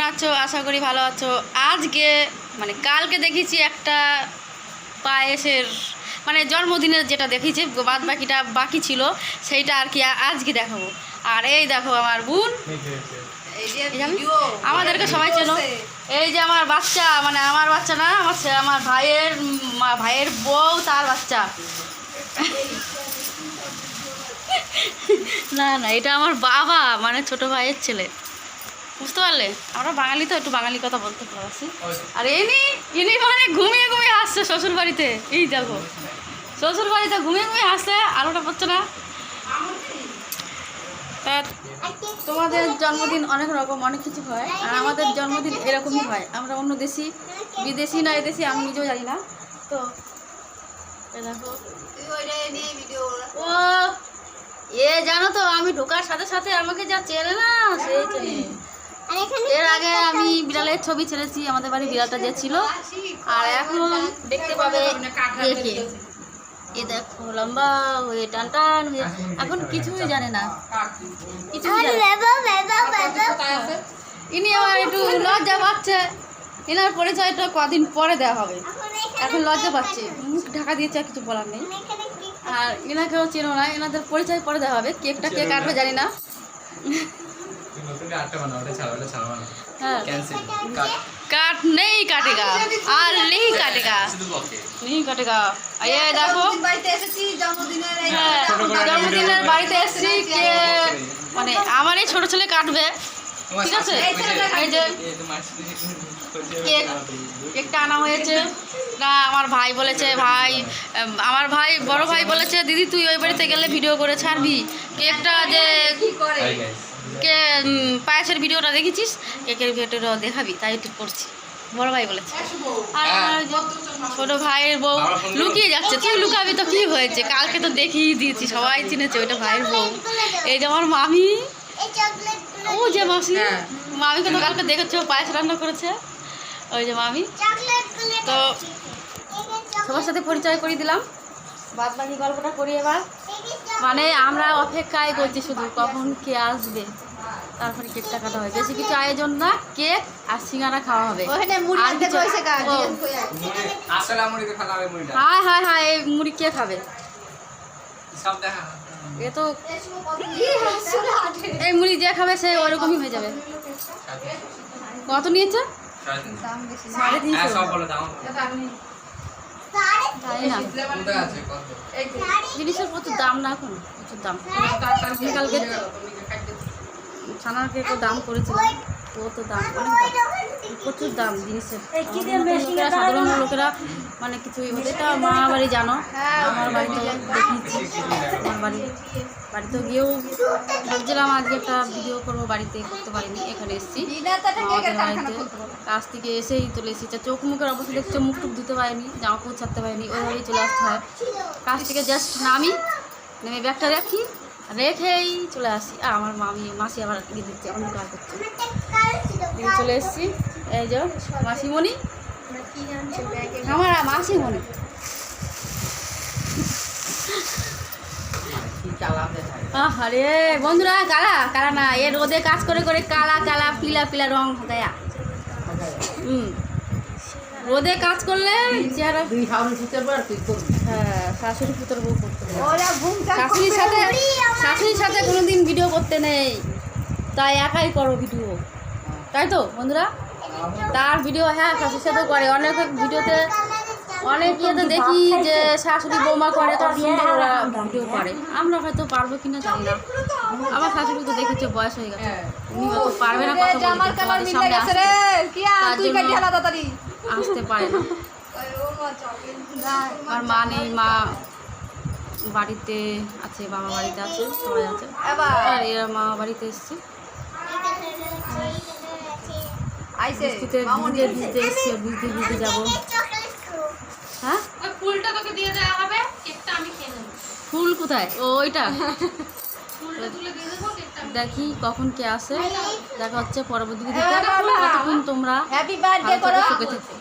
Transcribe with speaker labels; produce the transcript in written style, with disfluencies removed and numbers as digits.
Speaker 1: আছো? আশা করি ভালো আছো। আজকে মানে কালকে দেখেছি একটা পায়েসের মানে জন্মদিনের যেটা দেখেছি, বাদ বাকিটা বাকি ছিল সেইটা আর কি আজকে দেখাবো। আর এই দেখো আমার বোন, আমাদেরকে সবাই চেনো। এই যে আমার বাচ্চা, মানে আমার বাচ্চা না, আমার ভাইয়ের বউ, তার বাচ্চা। না না, এটা আমার বাবা, মানে ছোট ভাইয়ের ছেলে। বুঝতে পারলে? আমরা বাঙালি তো, একটু বাঙালি কথা বলতে ভালোবাসি। আর ইনি মানে ঘুমিয়ে ঘুমিয়ে আসছে শ্বশুর বাড়িতে। এই দেখো, শ্বশুর বাড়িতে ঘুমিয়ে ঘুমিয়ে আসছে, আলোটা পড়ছে না। তোমাদের জন্মদিন অনেক রকম অনেক কিছু হয়, আর আমাদের জন্মদিন এরকমই হয়। আমরা অন্য দেশি, বিদেশি না এদেশি আমি নিজেও জানি না। তো দেখো, ও জানো তো, আমি ঢোকার সাথে সাথে আমাকে যা চেনে না সেই চেনে। এর আগে আমি বিড়ালের ছবি ছেড়েছি, আমাদের বাড়ি বিড়ালটা যে ছিল। আর এখন দেখতে পাবে একে, এ দেখো লম্বা হয়ে টান টান হয়ে, এখন কিছুই জানে না, ইনি আবার একটু লজ্জা পাচ্ছে। এনার পরিচয়টা কদিন পরে দেওয়া হবে, এখন লজ্জা পাচ্ছে, মুখ ঢাকা দিয়েছে, আর কিছু বলার নেই। আর এনাকেও চেনো না, এনাদের পরিচয় পরে দেওয়া হবে। কেকটা কে কাটবে জানি না। काट नहीं काटेगा और नहीं काटेगा, नहीं काटेगा। ये देखो জন্মদিনের বাড়িতে এসেছি, মানে আমার এই ছোট ছেলে কাটবে, ঠিক আছে? এই যে কেকটা আনা হয়েছে না, আমার ভাই বলেছে, আমার বড় ভাই বলেছে, দিদি তুই ওই বাড়িতে গেলে ভিডিও করে ছাড়বি। কেকটা যে কে পায়েসের ভিডিওটা দেখেছিস, কেকের ভিডিওটা দেখাবি, তাই ঠিক করছি, বড় ভাই বলেছে। আর আমার ছোট ভাইয়ের বউ লুকিয়ে যাচ্ছে। তুই লুকাবি তো কি হয়েছে, কালকে তো দেখিয়ে দিয়েছি, সবাই চিনেছে ওইটা ভাইয়ের বউ। এই যে আমার মামি, ও যে মাসি, মামিকে তো কালকে দেখেছো পায়েস রান্না করেছে, ওই যে মামি। তো সবার সাথে পরিচয় করে দিলাম, বাদ বাকি গল্পটা করি এবার। মানে আমরা অপেক্ষায় করছি শুধু কখন কে আসবে, তারপরে কেকটা কাটা হবে। বেশি কিছু আয়োজন না, কেক আর সিঙ্গারা খাওয়া হবে। হ্যাঁ হ্যাঁ হ্যাঁ, এই মুড়ি কে খাবে? এ তো এই মুড়ি যে খাবে সে ওরকমই হয়ে যাবে। কত নিয়েছে? 350। জিনিসের প্রচুর দাম না, এখন প্রচুর দাম। কালকে ছানার কেকও দাম করেছিলাম, তো দাম অনেক দাম, প্রচুর দাম জিনিসের। সাধারণ লোকেরা মানে কিছুই, ওদেরটা মা বাড়ি জানো, আমার বাড়িতে দেখিয়েছি, আমার বাড়িতে গিয়েও ভাবছিলাম আজকে একটা ভিডিও করবো, বাড়িতে করতে পারিনি, এখানে এসেছি আমাদের বাড়িতে। কাজ থেকে এসেই চলে এসেছি, চোখ মুখের অবস্থা দেখছো, মুখ টুক ধুতে পারিনি, জামা কাপড় ছাড়তে পারিনি, ওইভাবেই চলে আসতে হয়। কাজ থেকে জাস্ট নেমে ব্যাগটা রেখেই চলে আসি। আর আমার মাসি আবার গিয়ে দিচ্ছে, অনেক কাজ করছে, চলে এসেছি। এই যে মাসিমণি, আমার মাসিমণি। আরে বন্ধুরা, কালা না, এ রোদে কাজ করে করে কালা পিলা রং দেয়া। রোদে কাজ করলে চেহারা, হ্যাঁ, শাশুড়ি পুত্র বউ করতে, শাশুড়ির সাথে কোনোদিন ভিডিও করতে নেই, তাই একাই করো ভিডিও, তাই তো বন্ধুরা? তার ভিডিও, হ্যাঁ, শাশুড়ির সাথে করে। অনেক ভিডিওতে অনেক ইয়েতে দেখি যে শাশুড়ি বৌমা করে, কত সুন্দর ওরা ভিডিও করে। আমরা হয়তো পারবো কিনা জানি না, আমার শাশুড়ি তো দেখেছো বয়স হয়ে গেছে, উনি হয়তো পারবে না, কথা বলতে তোমাদের সামনে আসতে পারে না। আর মা নেই, মা বাড়িতে আছে, বাবা বাড়িতে আছে, সবাই আছে। আর এরা মা বাড়িতে এসছে, ভিজতে যাবো। হ্যাঁ, ফুলটা তোকে দিয়ে দেওয়া হবে, কেকটা আমি খেয়ে নেব। ফুল কোথায়? ও ওইটা দেখি কখন কে আসে, দেখা হচ্ছে পরবর্তী ভিডিওতে। ততক্ষণ তোমরা হ্যাপি বার্থডে করো, সুখে থেকো।